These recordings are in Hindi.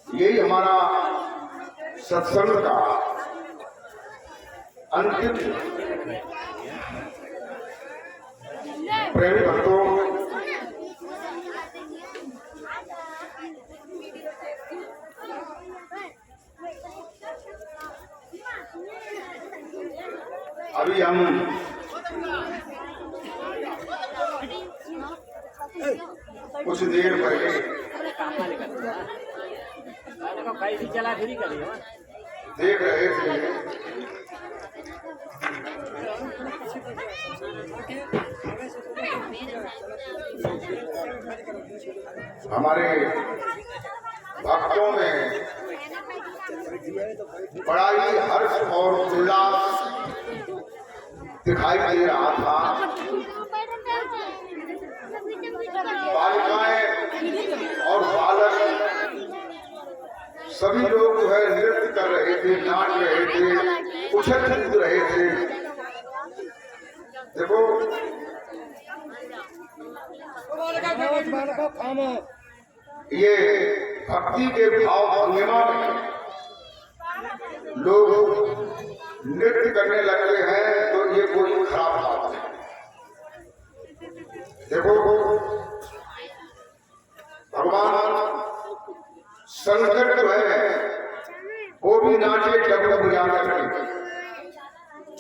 यही हमारा सत्संग का अंतिम प्रेमी भक्तों, अभी हम कुछ देर पहले देख रहे थे हमारे भक्तों में बड़ा ही हर्ष और उल्लास दिखाई दे रहा था। बालिकाएं और बालक सभी लोग जो है नृत्य कर रहे थे, नाच रहे थे, उछल कूद रहे थे। देखो ये भक्ति के भाव पूर्णिमा में लोग नृत्य करने लगते हैं तो ये कोई खराब बात है। देखो भगवान शंकर जो है वो भी नाचे डबल बजा करके,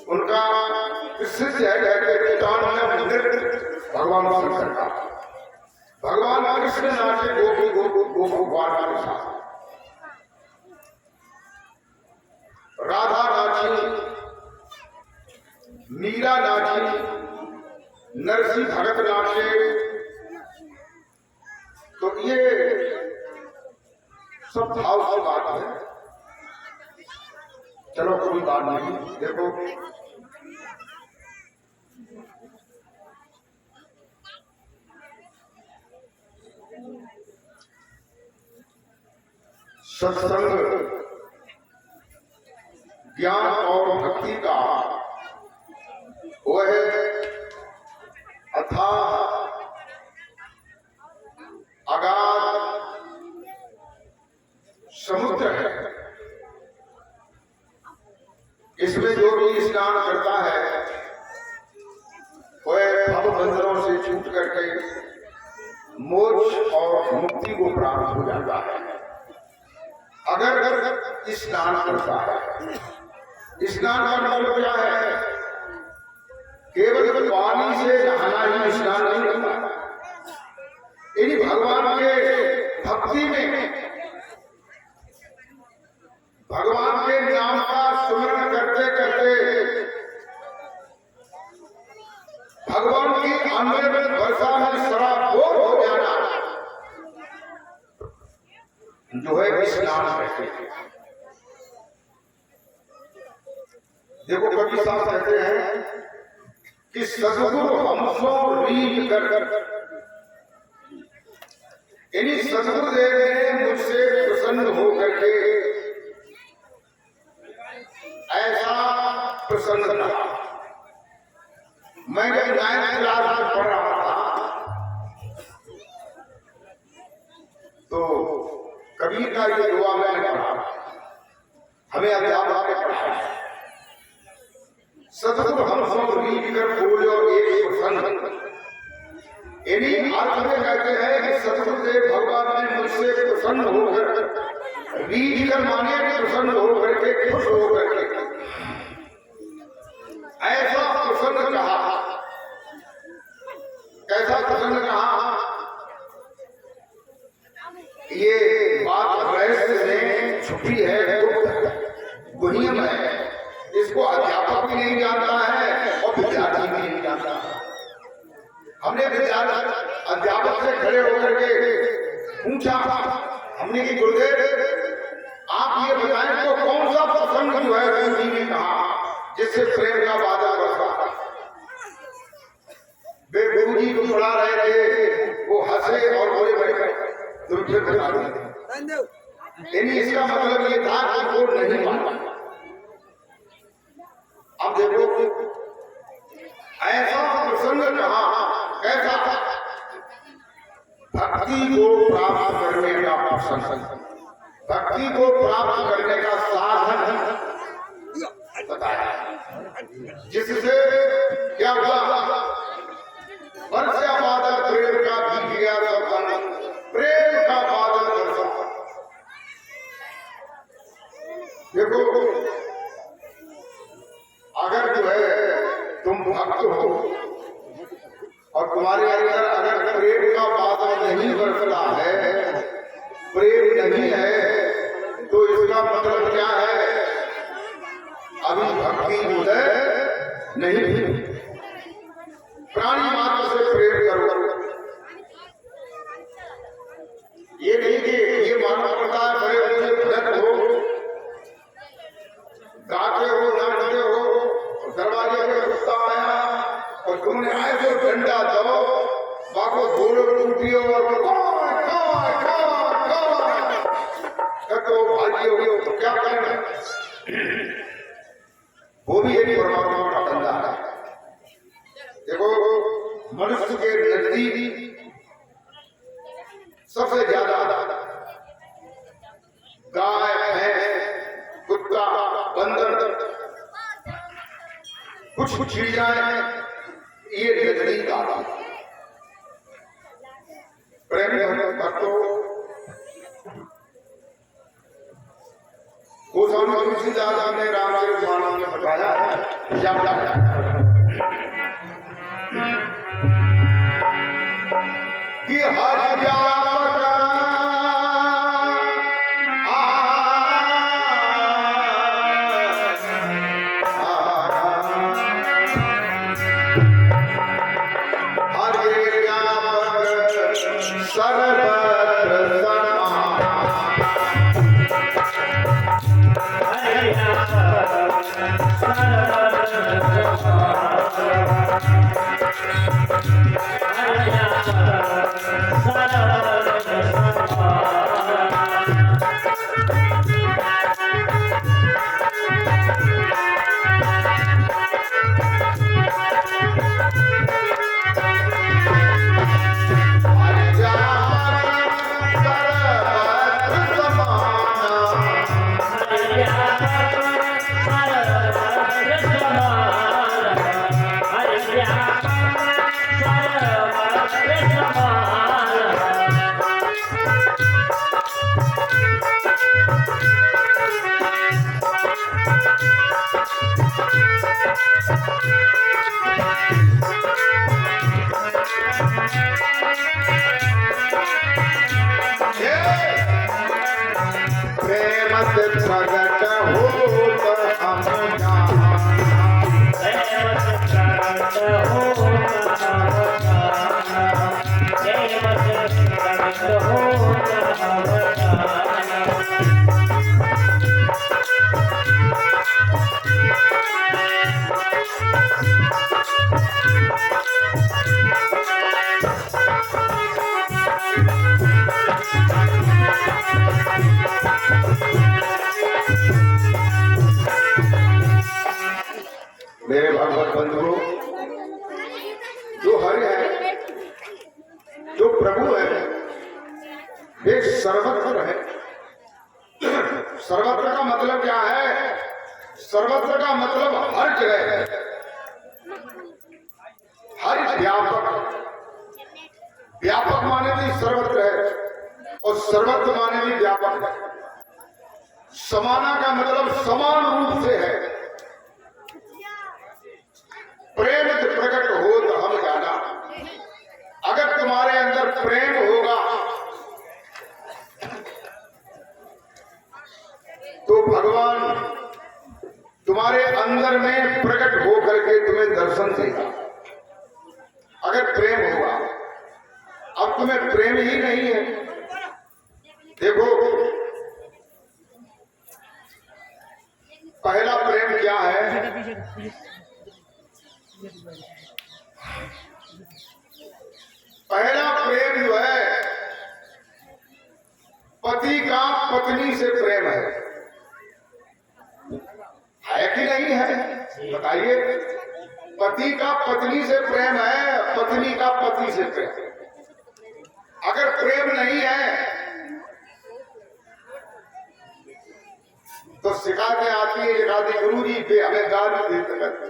उनका प्रसिद्ध है नृत्य भगवान शंकर का। भगवान कृष्ण नाचे गोपाल के साथ, राधा नाची, मीरा नाची, नरसिंह भगत नाचे। तो ये सब भाव की बात है। चलो कोई बात नहीं। देखो सत्संग ज्ञान और भक्ति का वह अथाह अगाध समुद्र है। इसमें जो भी स्नान करता है वह भव बंधनों से छूट करके मोक्ष और मुक्ति को प्राप्त हो जाता है अगर स्नान करता है। स्नान का मतलब क्या है? केवल पानी से नहाना ही स्नान नहीं करता। यदि भगवान के भक्ति में भगवान के नाम का स्मरण करते करते भगवान की अमृत वर्षा में सराबोर हो जाना जो है स्नान कहते हैं। देखो कवि साहब कहते हैं कि सदगुरु हमसो रीझ कर, यानी सदगुरुदेव ने मुझसे प्रसन्न होकर के ऐसा प्रसन्न रहा। मैं जब 9th क्लास में पढ़ रहा था तो कबीर का ये दुआ मैंने पढ़ा, हमें अध्यापक ने पढ़ाया। सदगुरु हमसो रीझ कर बोलो एक प्रसन्न, यानी अर्थ में कहते हैं कि सदगुरुदेव भगवान ने मुझसे प्रसन्न होकर, रीझ कर माने प्रसन्न होकर के, खुश होकर के ऐसा प्रसन्न कहा। कैसा प्रसन्न कहा? ये बात रहस्य में छुपी है, गुहियम है। इसको अध्यापक भी नहीं जानता है और विद्यार्थी भी नहीं जानता। हमने अध्यापक से खड़े होकर के पूछा, हमने कि गुरुदेव आप ये बताएं तो कौन सा प्रसंग जो है गुरु जी ने कहा जिससे प्रेम का बादल बरसा। वे गुरु जी को पढ़ा रहे थे, वो हंसे और बोले बड़े दुर्भिक्ष बता दिए। इसका मतलब ये था कि वो नहीं माना। अब देखो ऐसा प्रसंग कहा, कैसा? भक्ति को प्राप्त करने का प्रसंग। भक्ति को प्राप्त करने का साधन बताया, जिससे क्या हुआ, वर्षा बादल प्रेम का भी गया, प्रेम का बादल बरसा। देखो, अगर जो है तुम भक्त हो और तुम्हारे अंदर अगर प्रेम का बादल नहीं बरसता है, प्रेम नहीं है, तो इसका मतलब क्या है, अभी भक्ति उदय नहीं हुई। प्राणी मात्र से प्रेम करो, ये नहीं कि ये मानना पड़ता है बड़े बड़े भजन हो, गाते हो, नाचते हो, दरवाजे पे कुत्ता आया और तुमने आए तो डंडा दो, बाको बोलो टूटियो और तो भागी हो गई, तो क्या करना, वो भी एक परमात्मा का धंधा है। देखो, मनुष्य के नजदीक सबसे ज्यादा गाय, भैंस, कुत्ता, बंदर, कुछ चिड़ियाएं, ये नजदीक आता है। प्रेम भक्तों, गोस्वामी तुलसीदास ने रामचरितमानस में बताया कि हर व्यापक मेरे भगवत बंधुओं, जो हरि है, जो प्रभु है, वे सर्वत्र है। सर्वत्र का मतलब क्या है? सर्वत्र का मतलब हर जगह है, हर व्यापक। व्यापक माने भी सर्वत्र है और सर्वत्र माने भी व्यापक है। समाना का मतलब समान रूप से है। प्रेम प्रकट हो तो हम जाना। अगर तुम्हारे अंदर प्रेम होगा तो भगवान तुम्हारे अंदर में प्रकट हो करके तुम्हें दर्शन देगा। अगर प्रेम होगा, अब तुम्हें प्रेम ही नहीं है। देखो, पहला प्रेम क्या है? पहला प्रेम जो है, पति का पत्नी से प्रेम है कि नहीं है? बताइए। पति का पत्नी से प्रेम है, पत्नी का पति से प्रेम। अगर प्रेम नहीं है तो शिकायतें आती है, एक आदि गुरु जी पे हमें गाली देते करते।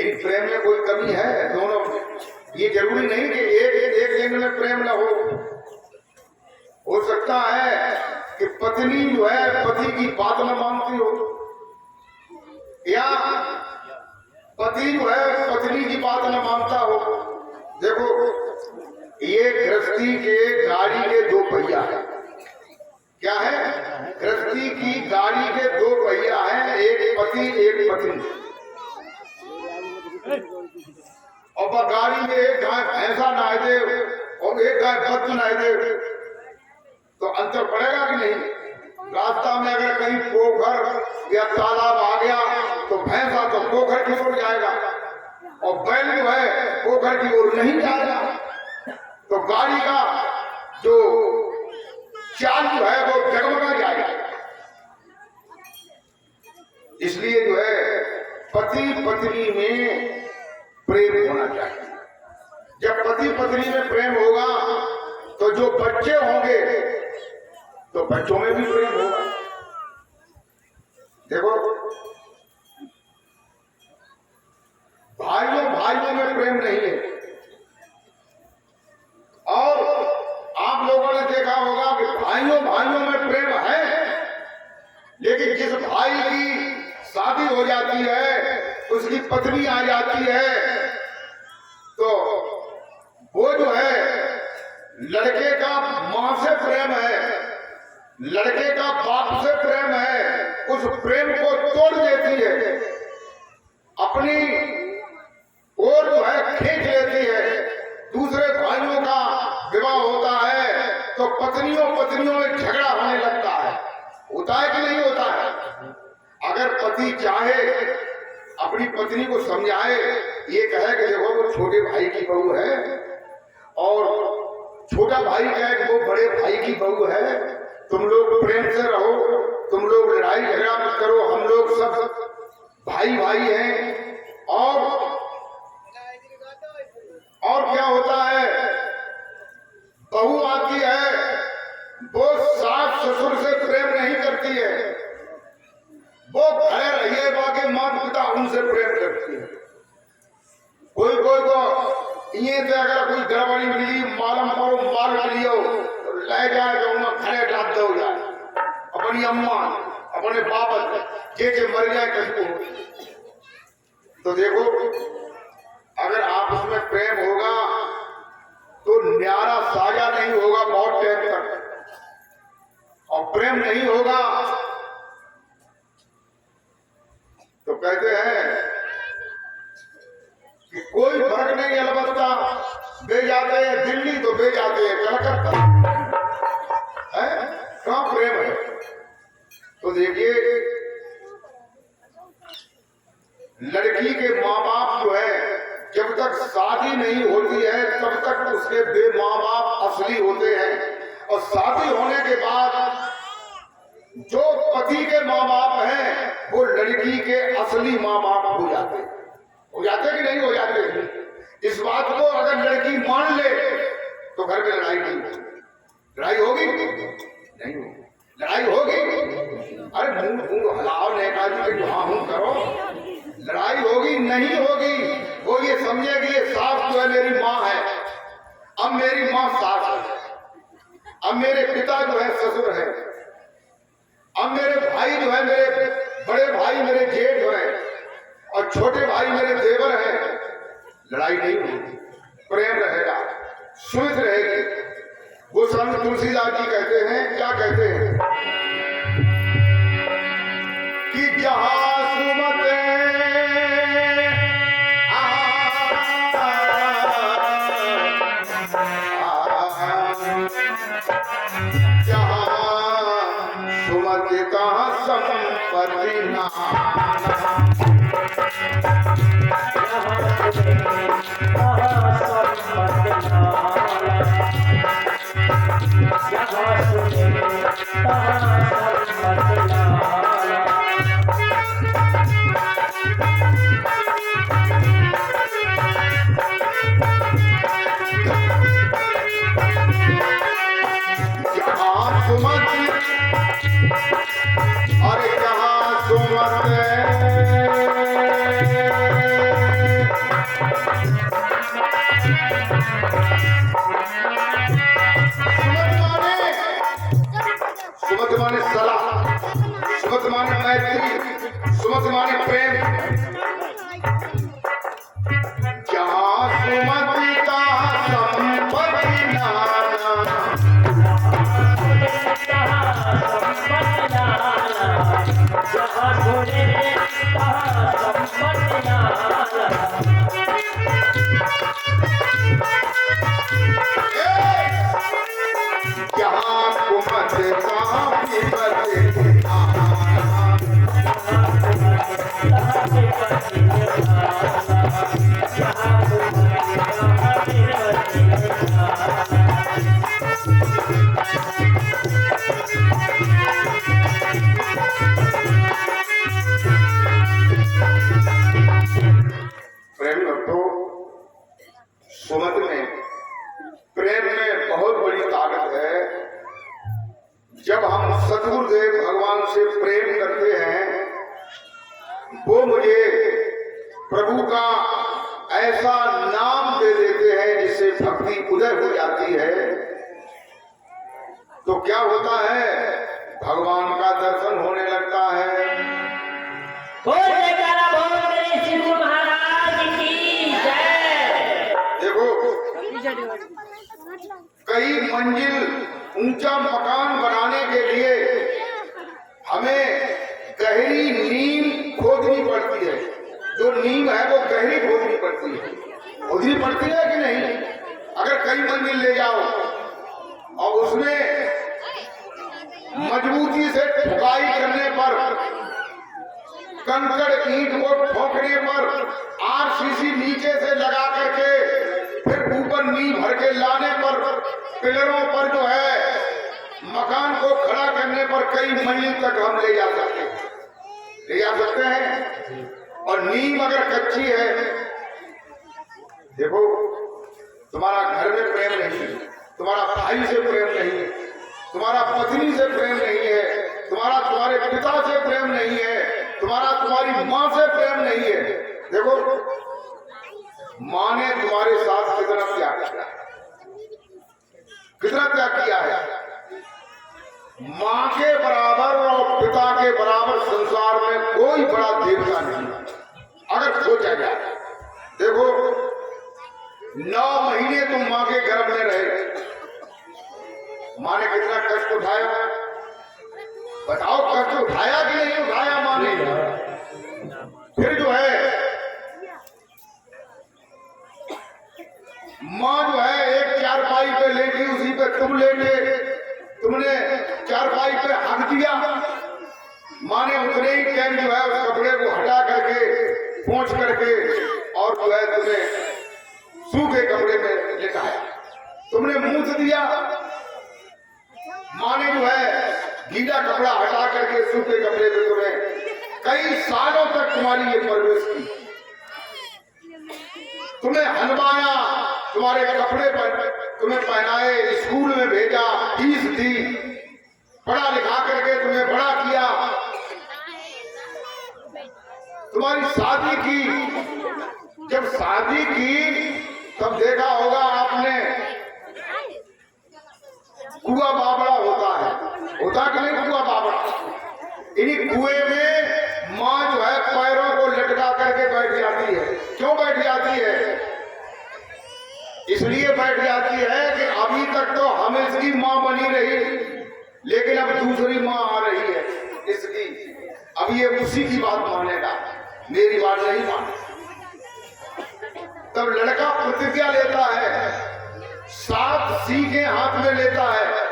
इन प्रेम में कोई कमी है दोनों में? ये जरूरी नहीं कि एक लिंग में प्रेम न हो सकता है कि पत्नी जो है पति की बात न मानती हो, या पति जो है पत्नी की बात न मानता हो। देखो, ये गृहस्थी के गाड़ी के दो पहिया है। क्या है? गृहस्थी की गाड़ी के दो पहिया हैं, एक पति एक पत्नी। और गाड़ी में एक गाय भैंसा नहाए दे और एक गाय बच्चा नहाए दे तो अंतर पड़ेगा कि नहीं? रास्ता में अगर कहीं पोखर या तालाब आ गया तो भैंसा तो पोखर की ओर जाएगा और बैल जो है पोखर की ओर नहीं जाएगा। तो गाड़ी का जो चाल जो है वो जगमगा जाएगा। इसलिए जो है पति पत्नी में प्रेम होना चाहिए। जब पति पत्नी में प्रेम होगा तो जो बच्चे होंगे तो बच्चों में भी प्रेम होगा। देखो, भाइयों में प्रेम नहीं है। और आप लोगों ने देखा होगा कि भाइयों में प्रेम है, लेकिन जिस भाई की शादी हो जाती है, उसकी पत्नी आ जाती है, तो वो जो है लड़के का मां से प्रेम है, लड़के का बाप से प्रेम है, उस प्रेम को तोड़ देती है, अपनी ओर जो है खींच लेती है। दूसरे भाइयों का विवाह होता है तो पत्नियों में झगड़ा होने लगता है। होता है कि नहीं होता है? अगर पति चाहे अपनी पत्नी को समझाए, ये कहे कि देखो वो छोटे भाई की बहू है, और छोटा भाई कहे कि वो बड़े भाई की बहू है, तुम लोग प्रेम से रहो, तुम लोग लड़ाई झगड़ा मत करो, हम लोग सब भाई हैं। और क्या होता है, बहू आती है, वो सास ससुर से प्रेम नहीं करती है, वो भले रहिए बाकी माता पिता उनसे प्रेम करती है। कोई तो ये से अगर कोई गड़बड़ी मिली, मालूम पड़ो माल लियो तो ले जाए तो उन्हें खड़े डाल दो जाए, अपनी अम्मा अपने बाप जे मर जाए कसको। तो देखो, अगर आप उसमें प्रेम होगा तो न्यारा साजा नहीं होगा बहुत टाइम तक, और प्रेम नहीं होगा तो कहते हैं कि कोई फर्क नहीं, अलबत्ता बे जाते हैं दिल्ली तो बे जाते हैं कलकत्ता है, कहां प्रेम है? तो देखिए, लड़की के माँ बाप जो है जब तक शादी नहीं होती है तब तक उसके बे माँ बाप असली होते हैं, और शादी होने के बाद जो पति के माँ बाप हैं वो लड़की के असली माँ बाप हो जाते कि नहीं हो जाते? इस बात को अगर लड़की मान ले तो घर में लड़ाई नहीं होगी। लड़ाई होगी नहीं होगी? लड़ाई होगी? अरे मुंह हलाओ नहीं, हाँ करो, लड़ाई होगी नहीं होगी? वो ये समझे कि ये सास जो है मेरी माँ है, अब मेरी माँ सास है, अब मेरे पिता जो है ससुर है, अब मेरे भाई जो है, मेरे बड़े भाई मेरे जेठ जो है, और छोटे भाई मेरे देवर हैं। लड़ाई नहीं होगी, प्रेम रहेगा, सुमित रहेगी। वो संत तुलसीदास जी कहते हैं, क्या कहते हैं कि जहां सुमत संपत्ति अरे जहाँ सुमत सुमत माने सलाह, सुमत माने मैत्री, सुमत माने प्रेम। जहाँ सुमति का संपत्ति नाना, जहाँ कुमत का विपत्ति प्रेम भक्तों, सुमत में, प्रेम में बहुत बड़ी ताकत है। जब हम सतगुरुदेव भगवान से प्रेम करते हैं, वो मुझे प्रभु का ऐसा नाम दे देते हैं जिससे भक्ति उदय हो जाती है। तो क्या होता है, भगवान का दर्शन होने लगता है। देखो, कई मंजिल ऊंचा मकान बनाने के लिए हमें गहरी नींव खोदनी पड़ती है। जो नींव है वो गहरी खोदनी पड़ती है। खोदनी पड़ती है कि नहीं? अगर कई मंजिल ले जाओ और उसमें मजबूती से ठुकाई करने पर, कंकड़ ईंट को ठोकने पर, आरसीसी नीचे से लगा करके फिर ऊपर नींव भर के लाने पर, पिलरों पर जो है मकान को खड़ा करने पर कई मंजिल तक हम ले जा सकते हैं। और नींव अगर कच्ची है, देखो, तुम्हारा घर में प्रेम नहीं है, तुम्हारा भाई से प्रेम नहीं है, तुम्हारा पत्नी से प्रेम नहीं है, तुम्हारा तुम्हारे पिता से प्रेम नहीं है, तुम्हारा तुम्हारी माँ से प्रेम नहीं है। देखो, माँ ने तुम्हारे साथ कितना त्याग किया, कितना त्याग किया है। माँ के बराबर और पिता के बराबर संसार में कोई बड़ा देवता नहीं अगर सोचा जाए। देखो, 9 महीने तुम माँ के गर्भ में रहे, माँ ने कितना कष्ट उठाया, बताओ, कष्ट उठाया कि नहीं उठाया माँ ने? फिर जो है माँ जो है एक चारपाई पे लेटी, उसी पे तुम लेटे, तुमने चारपाई पे हक दिया। माँ ने उतने ही टाइम जो है उस कपड़े को हटा करके, पोंछ करके, और जो है तुम्हें सूखे कपड़े में लिटाया, तुमने मुंह दिया। माँ ने जो है गीला कपड़ा हटा करके सूखे कपड़े में तुम्हें कई सालों तक तुम्हारी ये परवरिश की, तुम्हें हलवाया, तुम्हारे कपड़े पर तुम्हें पहनाए, स्कूल में भेजा, फीस दी, पढ़ा लिखा करके तुम्हें बड़ा किया, तुम्हारी शादी की। जब शादी की तब देखा होगा आपने, कुआं बाबड़ा होता कि नहीं? कुआं बाबड़ा, इन्हीं कुएं में माँ जो है पैरों को लटका करके बैठ जाती है। क्यों बैठ जाती है? इसलिए बैठ जाती है कि अभी तक तो हम इसकी माँ बनी रही, लेकिन अब दूसरी माँ आ रही है इसकी, अब ये उसी की बात मानेगा, मेरी बात नहीं माने। तब लड़का प्रतिज्ञा लेता है, 7 सीखें हाथ में लेता है।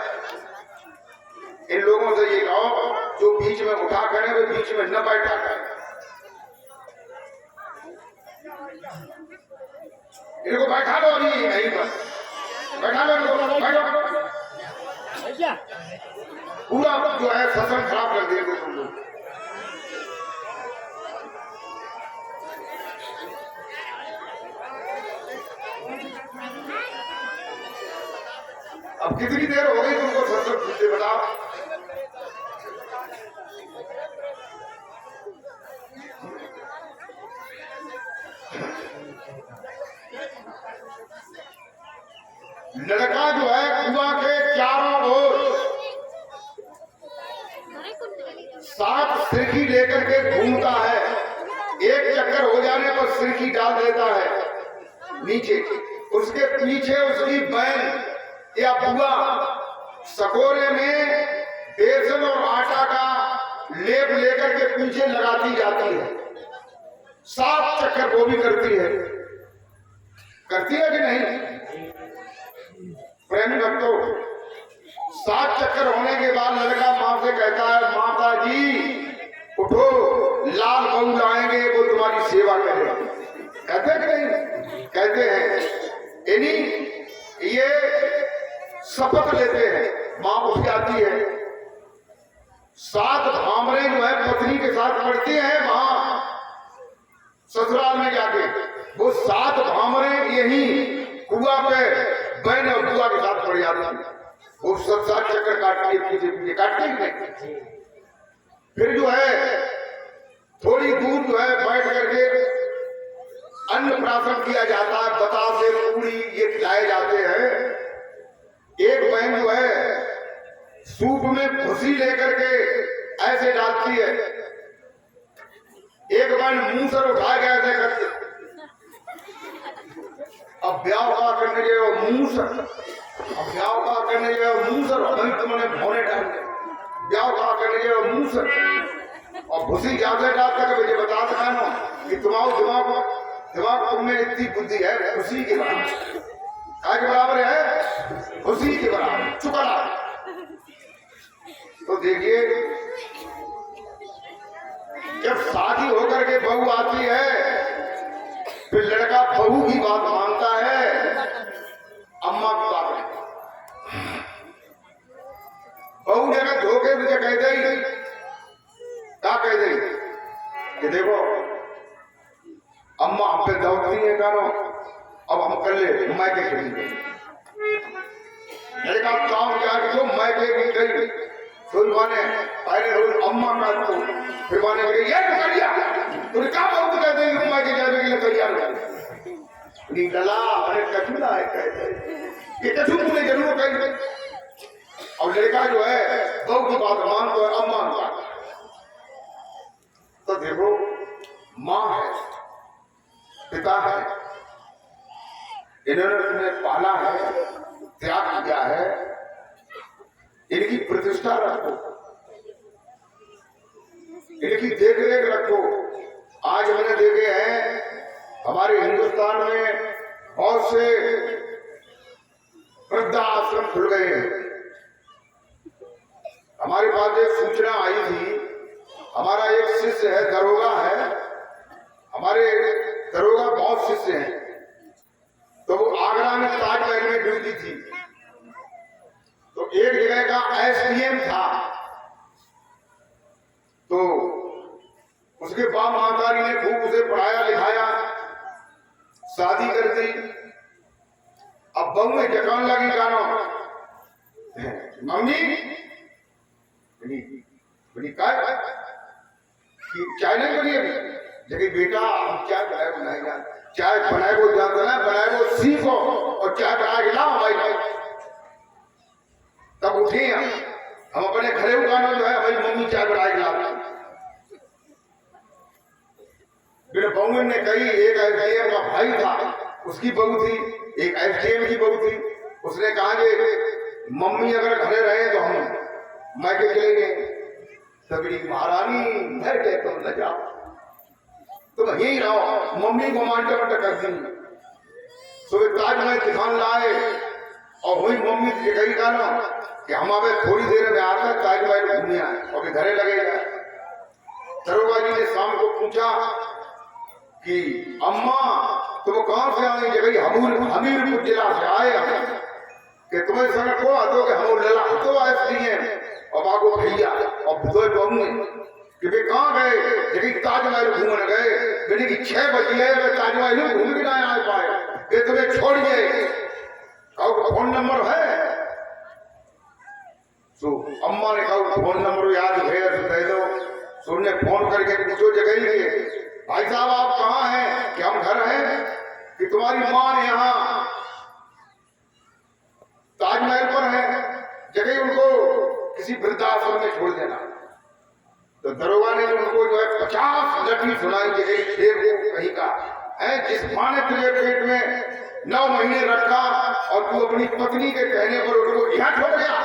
इन लोगों से ये कहो जो बीच में उठा करे वे बीच में न बैठा करे, इनको बैठा लो अभी यहीं पर, बैठा लो इनको, बैठो। पूरा जो है फसल खराब कर देंगे तुम लोग। अब कितनी देर हो गई तुमको फसल पूछते, बताओ। लड़का जो है कुआं के चारों ओर 7 सिरकी लेकर के घूमता है। एक चक्कर हो जाने पर सिरकी डाल देता है नीचे। उसके पीछे उसकी बहन या बुआ सकोरे में बेसन और आटा का लेप लेकर के पीछे लगाती जाती है। 7 चक्कर वो भी करती है कि नहीं प्रेमी भक्तों? 7 चक्कर होने के बाद लड़का मां से कहता है, माता जी उठो, लाल बहू लाएंगे, वो तुम्हारी सेवा करेगा। कहते हैं कि नहीं? कहते हैं। इन्हीं ये शपथ लेते हैं। मां उठ जाती है। 7 भामरे जो है पत्नी के साथ पढ़ती हैं वहां ससुराल में जाके। वो 7 भामरे यही कुआ पे बहन और बुआ के साथ पड़ जाती है। वो 7 चक्कर काटती है, पीछे पीछे काटती नहीं। फिर जो है थोड़ी दूर जो है बैठ करके अन्न प्राशन किया जाता है। बतासे पूरी ये खिलाए जाते हैं। एक बहन जो है सूप में भूसी लेकर के ऐसे डालती है। एक बहन मुंह से उठा के ऐसे करती। अब ब्याह का करने गए मुंह से, अब ब्याह का करने गए मुंह से, तुमने भौने डाल दिया। ब्याह का करने गए मुंह से और भूसी ज्यादा डालता है। मुझे बता सकता ना कि दिमाग तुमने इतनी बुद्धि है भूसी के बराबर, काय के बराबर है, भूसी के बराबर चुकड़ा। तो देखिए जब शादी होकर के बहू आती है फिर लड़का बहू की बात मानता है, अम्मा की बात नहीं। बहू ने अगर धोखे मुझे कह दी, क्या कह दी कि देखो अम्मा हम पे दौड़ती है कानो, अब हम कर ले मैके खेलेंगे। लड़का काम क्या कि जो मैके भी गई फिर माने पहले रोज अम्मा का तो फिर माने ये कर दिया तूने क्या बहुत कहते हैं अम्मा के जाने के लिए तैयार हो नहीं डला। अरे कचूला है कहते ये कचू तूने जरूर कही। और लड़का जो है बहू की बात मानता है, अम्मा का। तो देखो माँ है, पिता है, इन्होंने तुम्हें पाला है, त्याग किया है, इनकी प्रतिष्ठा रखो, इनकी देख रेख रखो। आज मैंने देखे हैं हमारे हिंदुस्तान में बहुत से वृद्धाश्रम खुल गए हैं। हमारे पास एक सूचना आई थी, हमारा एक शिष्य है, दरोगा है, हमारे दरोगा बहुत शिष्य हैं। तो वो आगरा में ताजमहल में ड्यूटी थी। तो एक जगह का एसडीएम था। तो उसके बाप मातारी ने खूब उसे पढ़ाया लिखाया, शादी कर दी। अब बहू में जकान लगी गाना, मम्मी चाय नहीं बनी अभी। लेकिन बेटा हम चाय बनाएगा, चाय बनाए को जानते ना, बनाए को सीखो और चाय बना के लाओ भाई। तब उठे हम अपने घरे उठाना जो है भाई मम्मी चाय बना के लाओ। मेरे बहू ने कही, एक एसडीएम का भाई था, उसकी बहू थी, एक एसडीएम की बहू थी। उसने कहा कि मम्मी अगर घरे रहे तो हम मैके चलेंगे। तभी महारानी घर के तुम न जाओ, तुम यही रहो। मम्मी को मांटा मटा कर दी। सुबह ताजमहल दिखान लाए और वही मम्मी से कही का ना कि हम अबे थोड़ी देर में आकर ताजमहल घूमने आए और घरे लगेगा। दरोगा जी ने शाम को पूछा कि अम्मा तुम कहां से आए? जगह हमीरपुर जिला से आए हैं कि तुम्हें संग को आतो कि हम लला तो एसडीएम और बागो भैया और दो बहू कि वे कहां गए? जगह ताजमहल घूमने गए। बेटी की 6 बजे है, ताजमहल घूम के ना आ पाए, ये तुम्हें छोड़िए। फोन नंबर है? तो अम्मा ने कहा फोन नंबर याद है तो दे दो। तो उन्होंने फोन करके पूछो जगह ही, भाई साहब आप कहाँ हैं? कि हम घर हैं। कि तुम्हारी माँ ने यहाँ किसी वृद्धाश्रम में छोड़ देना। तो दरोगा ने उनको जो है 50 लकड़ी सुनाई कि गई शेर को कहीं का है, जिस माँ ने तुझे पेट में 9 महीने रखा और तू अपनी पत्नी के कहने पर उसको यहाँ छोड़ गया,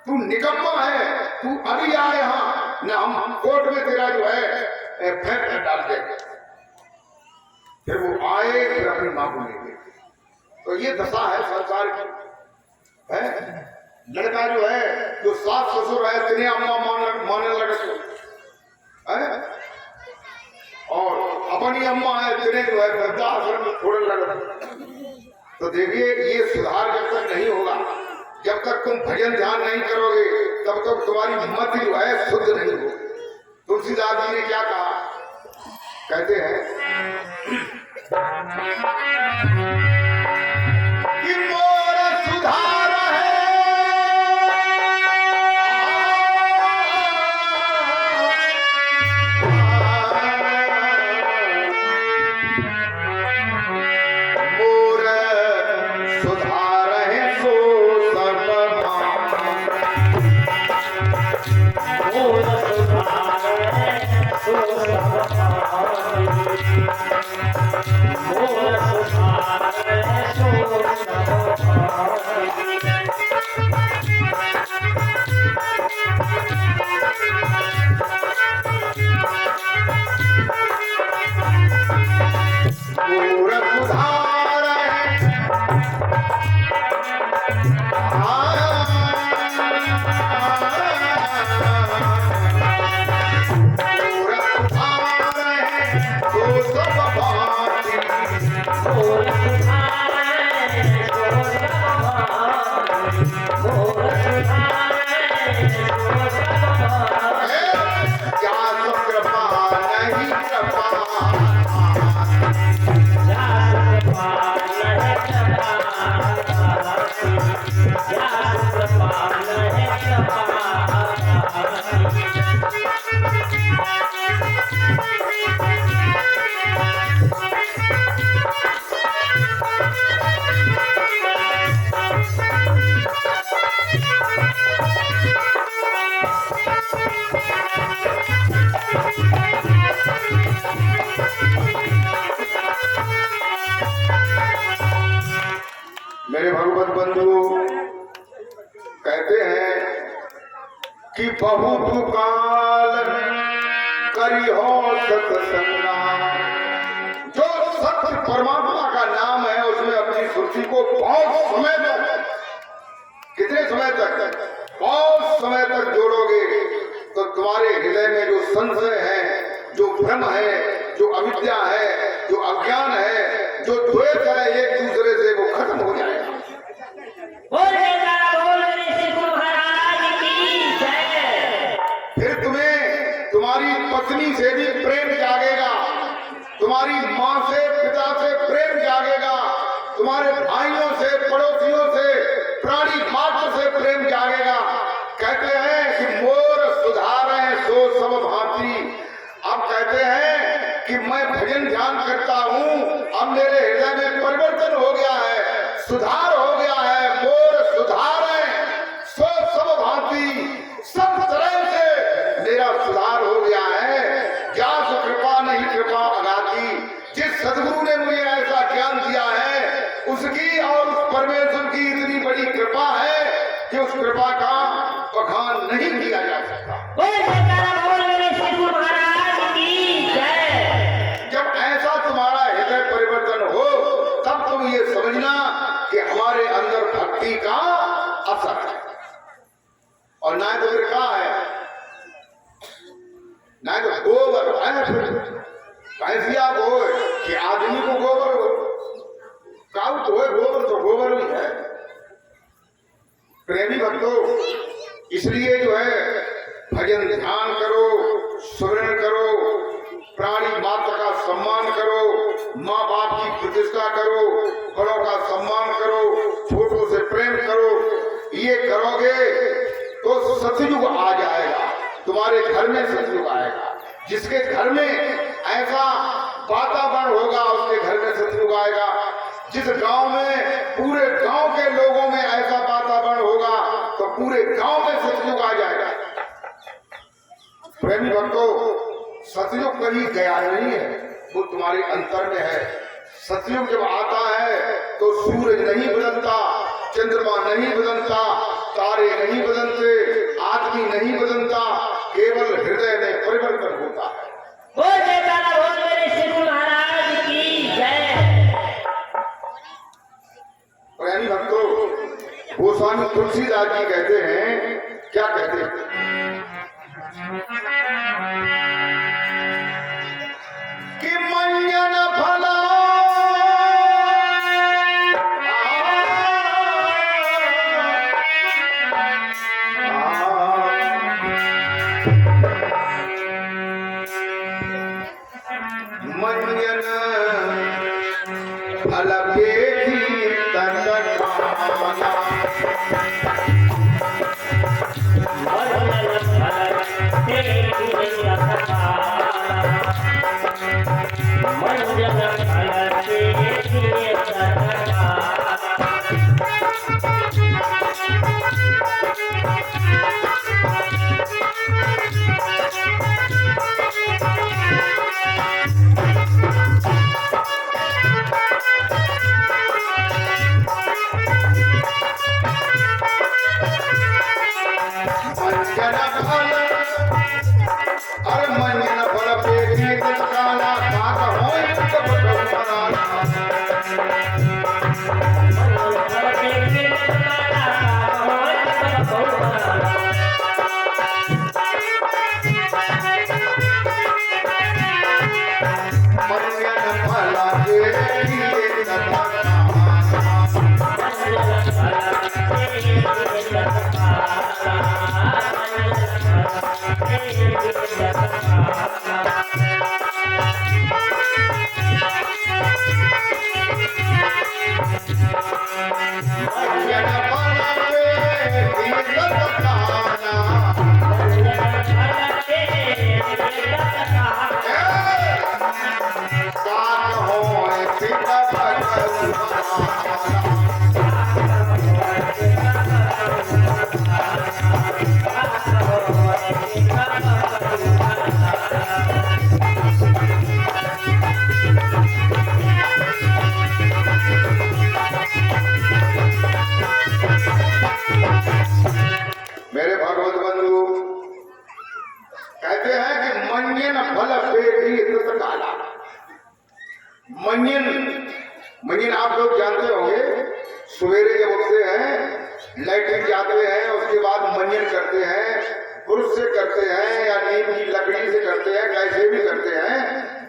तू निकम्मा है, तू अभी आ यहाँ न हम कोर्ट में तेरा जो है फैसला डाल देंगे। फिर वो आए, फिर अपनी मां को ले गए। तो ये दशा है संसार की है। लड़का जो है जो सास ससुर है तेरे अम्मा माने लगे है, और अपनी अम्मा है तेरे जो है वृद्धाश्रम में छोड़ने लगे। तो देखिए ये सुधार जब तक नहीं होगा, जब तक तुम भजन ध्यान नहीं करोगे, तब तक तुम्हारी मत जो है शुद्ध नहीं हो। तुलसीदास जी ने क्या कहा, कहते हैं कि मोर सुधार है मोर सुधार है सो सब मोर सुधार है सो मेरे भगवत बंधु कहते हैं कि बहुत काल करी हो सत्संगा। जो सत्य परमात्मा का नाम है उसमें अपनी सुर्ति को बहुत समय तक, कितने समय तक, बहुत समय तक जोड़ोगे तो तुम्हारे हृदय में जो संशय है, जो भ्रम है, जो अविद्या है, जो अज्ञान है, जो द्वेष है एक दूसरे से, वो खत्म हो जाएगा। फिर तुम्हें तुम्हारी पत्नी से भी प्रेम जागेगा, तुम्हारी माँ से, पिता से प्रेम जागेगा, तुम्हारे भाइयों से, पड़ोसियों से, प्राणी मात्र से प्रेम जागेगा। कहते हैं कि मोर सुधारे सो सब भांति। अब कहते हैं कि मैं भजन ध्यान करता हूँ, अब मेरे हृदय में परिवर्तन हो गया है, सुधार हो गया है। मोर सुधारे सो सब भांति, सब तरह से मेरा सुधार हो गया है। ज्ञास कृपा नहीं कृपा अगाती। जिस सदगुरु ने मुझे ऐसा ज्ञान दिया है उसकी और उस परमेश्वर की इतनी बड़ी कृपा है कि उस कृपा का बखान नहीं किया जा सकता। जब ऐसा तुम्हारा हृदय परिवर्तन हो तब तुम ये समझना कि हमारे अंदर भक्ति का असर है। और ना तो फिर कहा है, ना तो गोबर भैंसिया को कि आदमी को गोबर हो, काऊ तो है गोबर, तो गोबर ही है। प्रेमी भक्तों, इसलिए जो है भजन ध्यान करो, सुमिरन करो, प्राणी मात्र का सम्मान करो, माँ बाप की प्रतिष्ठा करो, बड़ों का सम्मान करो, छोटों से प्रेम करो। ये करोगे तो सतयुग आ जाएगा, तुम्हारे घर में सतयुग आएगा। जिसके घर में ऐसा वातावरण होगा उसके घर में सतयुग आएगा। जिस गांव में पूरे गांव के लोगों में ऐसा वातावरण होगा तो पूरे गांव में सतयुग आ जाएगा। प्रेमी भक्तों, सतयुग कहीं गया नहीं है, वो तुम्हारे अंतर में है। सतयुग जब आता है तो सूरज नहीं बदलता, चंद्रमा नहीं बदलता, तारे नहीं बदलते, आदमी नहीं बदलता, केवल हृदय में परिवर्तन होता है। बोल जयकारा बोल मेरे श्री गुरु महाराज की जय। प्रेमी भक्तों, गोस्वामी तुलसीदास जी कहते हैं, क्या कहते हैं? कि मंजन फला मंजन फल पेटी तन कामना मेरे भगवत बंधु कहते हैं कि मंजन फल पेटी काला। मंजन आप लोग जानते होंगे, सवेरे जब उठते हैं, लैट्रिन जाते हैं, उसके बाद मंजन करते हैं, पुरुष से करते हैं या नीम की लकड़ी से करते हैं, कैसे भी करते हैं,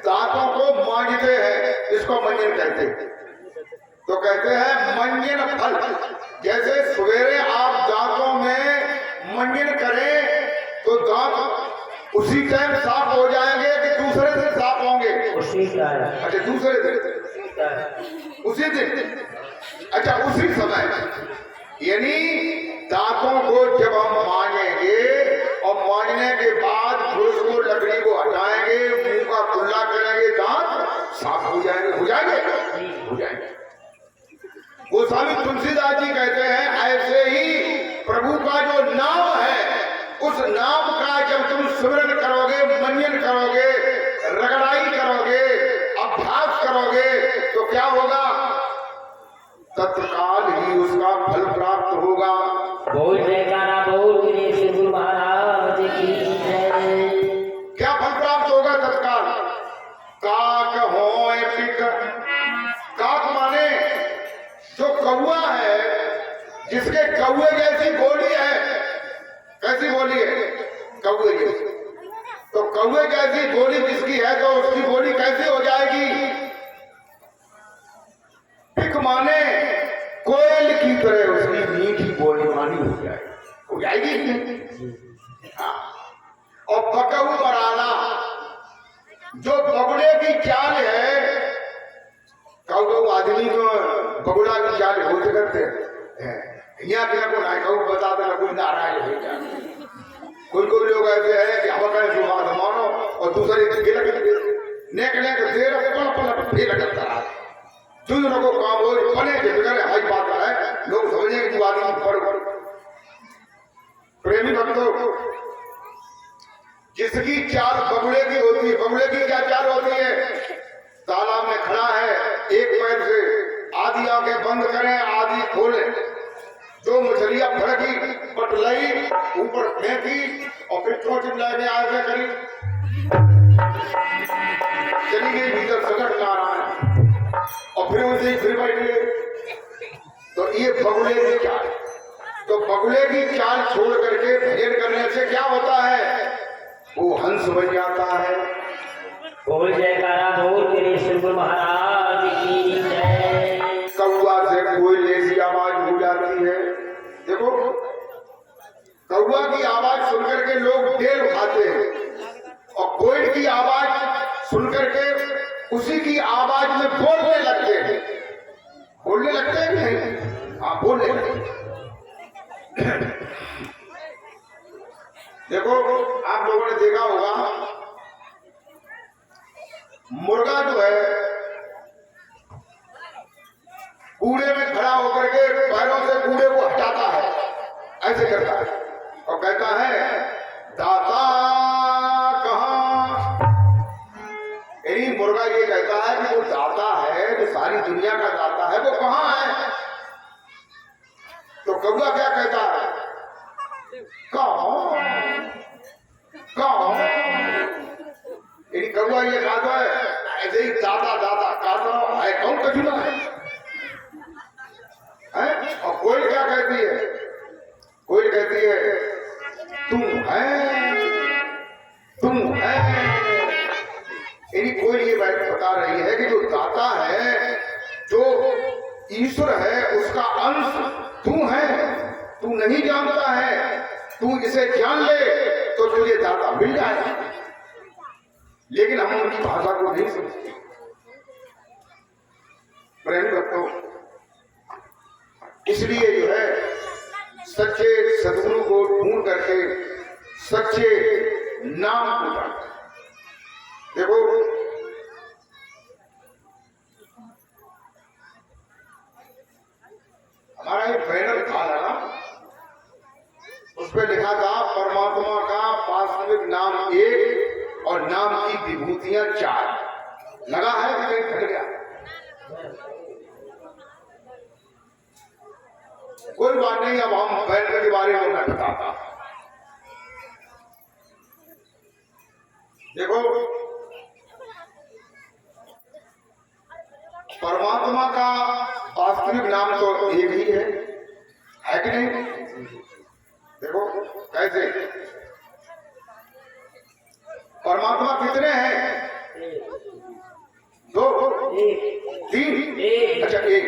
दांतों को मांजते हैं, इसको मंजन कहते हैं। तो कहते हैं मंजन फल, जैसे सवेरे आप दांतों में मंजन करें तो दांत उसी टाइम साफ हो जाएंगे कि दूसरे दिन साफ होंगे? अच्छा, दूसरे दिन, उसी दिन, अच्छा उसी समय, यानी दांतों को जब हम मांजेंगे और मांजने के बाद ब्रश को, लकड़ी को हटाएंगे, मुंह का खुला करेंगे, दांत साफ हो जाएंगे। हो जाएंगे। गोस्वामी तुलसीदास जी कहते हैं ऐसे ही प्रभु का जो नाम है, उस नाम का जब तुम स्मरण करोगे, मंजन करोगे, रगड़ाई करोगे, अभ्यास करोगे, तो क्या होगा? तत्काल ही उसका फल प्राप्त होगा। बोल जयकारा बोल मेरे श्री गुरु महाराज की जय। क्या फल प्राप्त होगा तत्काल? काक होए पिक, काक माने जो कौआ है, जिसके कौए जैसी बोली है। कैसी बोली है? कौए जैसी। तो कौए जैसी बोली जिसकी है, तो उसकी बोली कैसी हो जाएगी? पिक माने कोयल की तरह उसकी मीठी बोली मानी हो जाएगी। हाँ। और बकऊ मराना, जो बगुड़े की चाल है, कौ आदमी को बगुड़ा की चाल होते करते हैं, यहाँ के को नायकों को बताते ना, कोई नारायण हो जाए। कोई लोग ऐसे हैं कि अब मानो और दूसरे नेक देर फेर दूसरों को काम हो बने के बगैर हाई बात है, लोग समझे कि आदमी प्रेमी भक्तों, जिसकी चाल बगुले की होती है, बगुले की क्या चाल होती है? तालाब में खड़ा है, एक पैर से आधी आंखें बंद करें, आधी खोलें, जो मछलियां फड़की पटलाई ऊपर फेंकी और फिर चोट लगे आगे करी, चली गई भीतर, सकट ला रहा है और फिर उसे ही फिर बैठ गए। तो ये बगुले की चाल। तो बगुले की चाल छोड़ करके भजन करने से क्या होता है? वो हंस बन जाता है। बोल जयकारा बोल के श्री महाराज की जय। कौआ से कोई ऐसी आवाज हो जाती है, देखो कौआ की आवाज सुनकर के लोग डेल उठाते हैं और कोयल की आवाज सुनकर के उसी की आवाज में बोलने लगते हैं। बोलने लगते हैं नहीं? हाँ, बोलने लगते। देखो आप लोगों ने देखा होगा, मुर्गा जो है कूड़े में खड़ा होकर के पैरों से कूड़े को हटाता है, ऐसे करता है और कहता है दाता कहां। यही मुर्गा ये कहता है कि वो दाता है, जो सारी दुनिया का दाता है, वो कहां है? तो कौआ क्या कहता है? कौन कौन। यही कौआ ये कहता है ऐसे ही दाता दाता कहता है, कौन कचुना है? और कोयल क्या कहती है? कोयल कहती है तुम है, तुम है। यानी कोयल ये बात बता रही है कि जो दाता है, जो ईश्वर है, उसका अंश तू है। तू नहीं जानता है, तू इसे जान ले तो तुझे दाता मिल जाएगा। लेकिन हम उनकी भाषा को नहीं समझते। प्रेम भक्तों, इसलिए जो है सच्चे सद्गुरु को ढूंढ करके सच्चे नाम को जानते। देखो हमारा एक बैनर था लगा, उस पर लिखा था परमात्मा का वास्तविक नाम एक और नाम की विभूतियां चार। लगा है कि कहीं फट गया? कोई बात नहीं, अब हम बैनर के बारे में मैं बताता। देखो परमात्मा का वास्तविक नाम तो एक ही है कि नहीं? देखो कैसे परमात्मा कितने हैं? दो, तीन, अच्छा एक।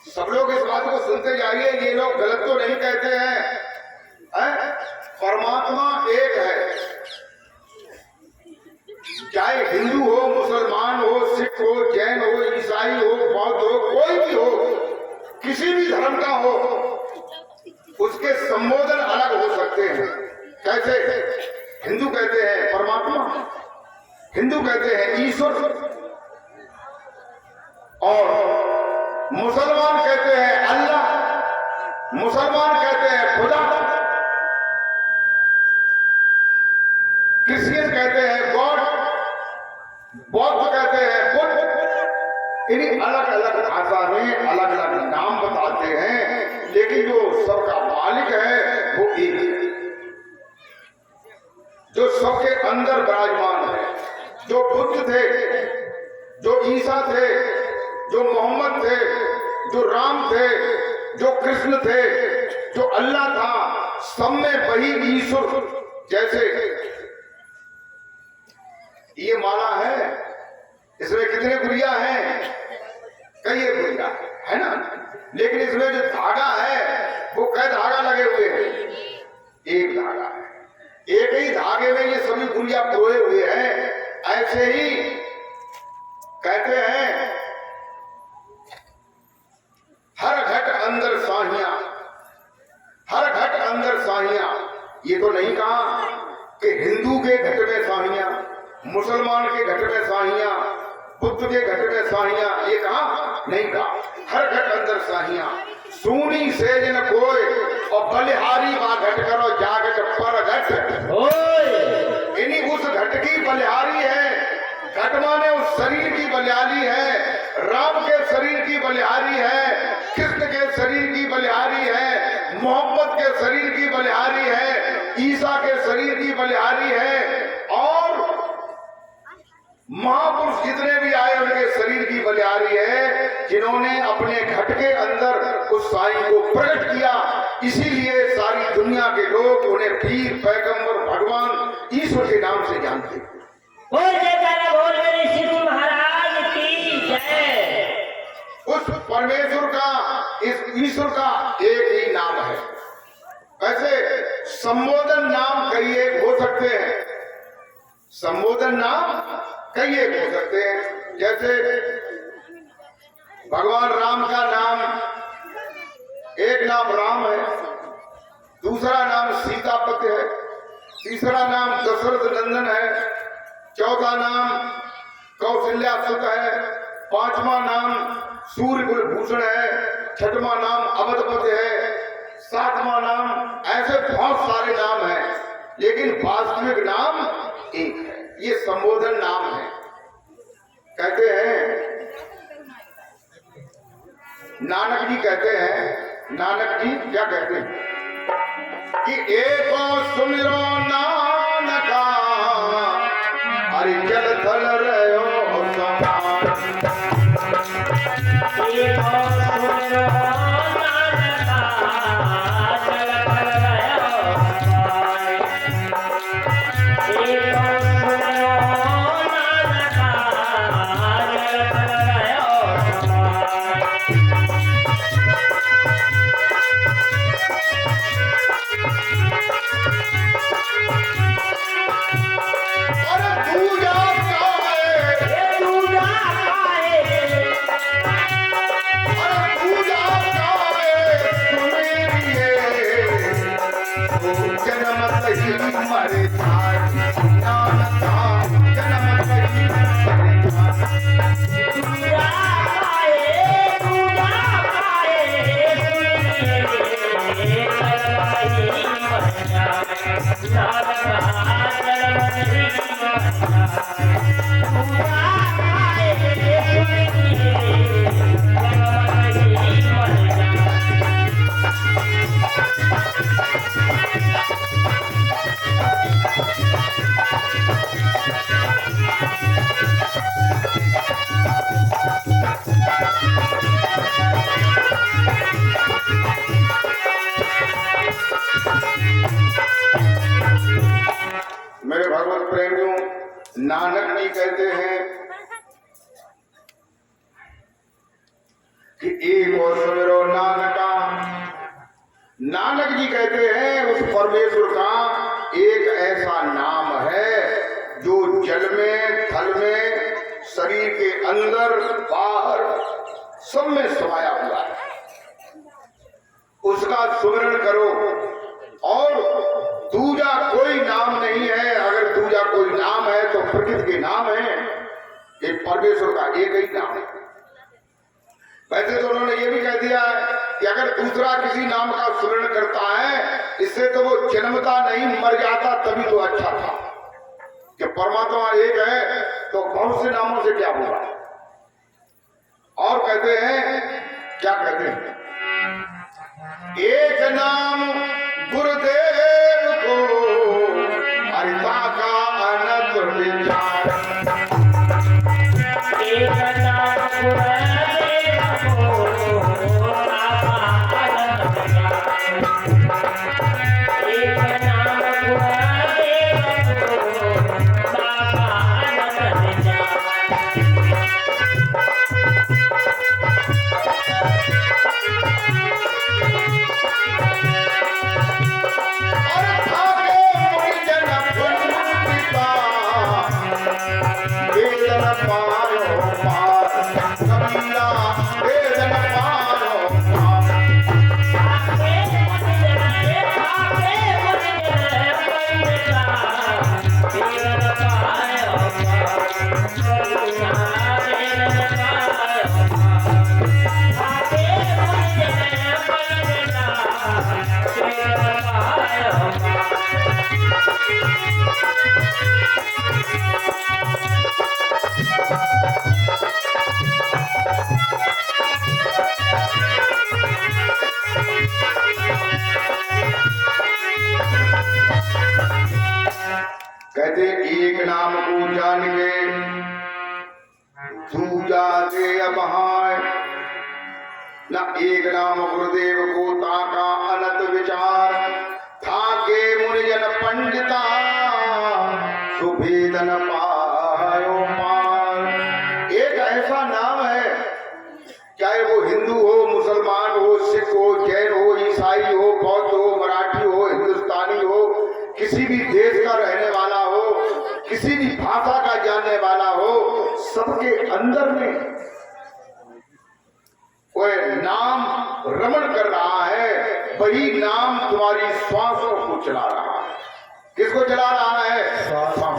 सब लोग इस बात को सुनते जाइए, ये लोग गलत तो नहीं कहते हैं? परमात्मा एक है। चाहे हिंदू हो, मुसलमान हो, सिख हो, जैन हो, ईसाई हो, बौद्ध हो, कोई भी हो, किसी भी धर्म का हो, उसके संबोधन अलग हो सकते हैं। कैसे? हिंदू कहते हैं परमात्मा, हिंदू कहते हैं ईश्वर, और मुसलमान कहते हैं अल्लाह, मुसलमान कहते हैं खुदा, क्रिश्चियन कहते हैं गॉड, बौद्ध कहते हैं बुद्ध। इन्हीं अलग अलग भाषा में अलग अलग नाम बताते हैं, लेकिन जो सबका मालिक है वो एक है, जो सबके अंदर विराजमान है। जो बुद्ध थे, जो ईसा थे, जो मोहम्मद थे, जो राम थे, जो कृष्ण थे, जो अल्लाह था, सब में वही ईश्वर। जैसे ये माला है, इसमें कितने गुड़िया हैं? कई गुड़िया है ना, लेकिन इसमें जो धागा है वो कई धागा लगे हुए हैं? एक धागा है। एक ही धागे में ये सभी गुड़िया पिरोए हुए हैं। ऐसे ही कहते हैं हर घट अंदर साहियां, हर घट अंदर साहियां। ये तो नहीं कहा कि हिंदू के घट में साहियां, मुसलमान के घट में साहियां, बुद्ध के घट में साहियां, ये कहा नहीं कहा। हर घट अंदर साहियां, सूनी से जन कोय और बलिहारी बा घट करो जागट पर घट, इन्हीं उस घट की बलिहारी है। घट माने उस शरीर की बलिहारी है, राम के शरीर की बलिहारी है, कृष्ण के शरीर की बलिहारी है, मोहम्मद के शरीर की बलिहारी है, ईसा के शरीर की बलिहारी है, और महापुरुष जितने भी आए उनके शरीर की बलिहारी है, जिन्होंने अपने घट के अंदर उस साईं को प्रकट किया। इसीलिए सारी दुनिया के लोग उन्हें पीर, पैगंबर, भगवान, ईश्वर के नाम से जानते हैं। बोल जयकारा बोल मेरे श्री गुरु महाराज की जय। उस परमेश्वर का, इस ईश्वर का एक ही नाम है। वैसे संबोधन नाम कई एक हो सकते हैं, संबोधन नाम कई एक हो सकते हैं। जैसे भगवान राम का नाम, एक नाम राम है, दूसरा नाम सीतापति है, तीसरा नाम दशरथ नंदन है, चौथा नाम कौशल्यासुत है, पांचवा नाम सूर्य कुलभूषण है, छठवां नाम अवधपति है, सातवां नाम, ऐसे बहुत सारे नाम हैं, लेकिन वास्तविक नाम एक है। ये संबोधन नाम है। कहते हैं, नानक जी कहते हैं, नानक जी क्या कहते हैं कि एको सुमिरो नानका हरि जल थल रहो समान। मेरे भगवत प्रेमियों, नानक जी कहते हैं कि एक और सुमिरो नानका। नानक जी कहते हैं उस परमेश्वर का एक ऐसा नाम है जो जल में, थल में, शरीर के अंदर, बाहर सब में समाया हुआ है। उसका सुमिरन करो। और दूजा कोई नाम नहीं है। अगर दूजा कोई नाम है तो प्रकृति के नाम है, एक परमेश्वर का एक ही नाम है। वैसे तो उन्होंने ये भी कह दिया कि अगर दूसरा किसी नाम का सुमिरन करता है, इससे तो वो जन्मता नहीं मर जाता, तभी तो अच्छा था। कि परमात्मा एक है तो बहुत से नामों से क्या होगा। और कहते हैं, क्या कहते हैं, एक नाम गुरुदेव को हरिता का अनंत विचार। एक नाम गुरुदेव को आपा अनंत विचार। एक नाम गुरुदेव को आपा अनंत विचार। कहते एक नाम को जान के दूजा दे अबहाय, न एक नाम गुरुदेव को ताका अनंत विचार, था के मुनिजन पंडिता सुभेदन पायो पार। एक ऐसा नाम है, चाहे वो हिंदू हो, मुसलमान हो, सिख हो, जैन हो, ईसाई हो, बौद्ध हो, मराठी हो, हिंदुस्तानी हो, किसी भी देश का रहने वाला हो, किसी भी भाषा का जानने वाला हो, सबके अंदर में वह नाम रमण कर रहा है। वही नाम तुम्हारी श्वासों को चला रहा है। किसको चला रहा है? श्वासों।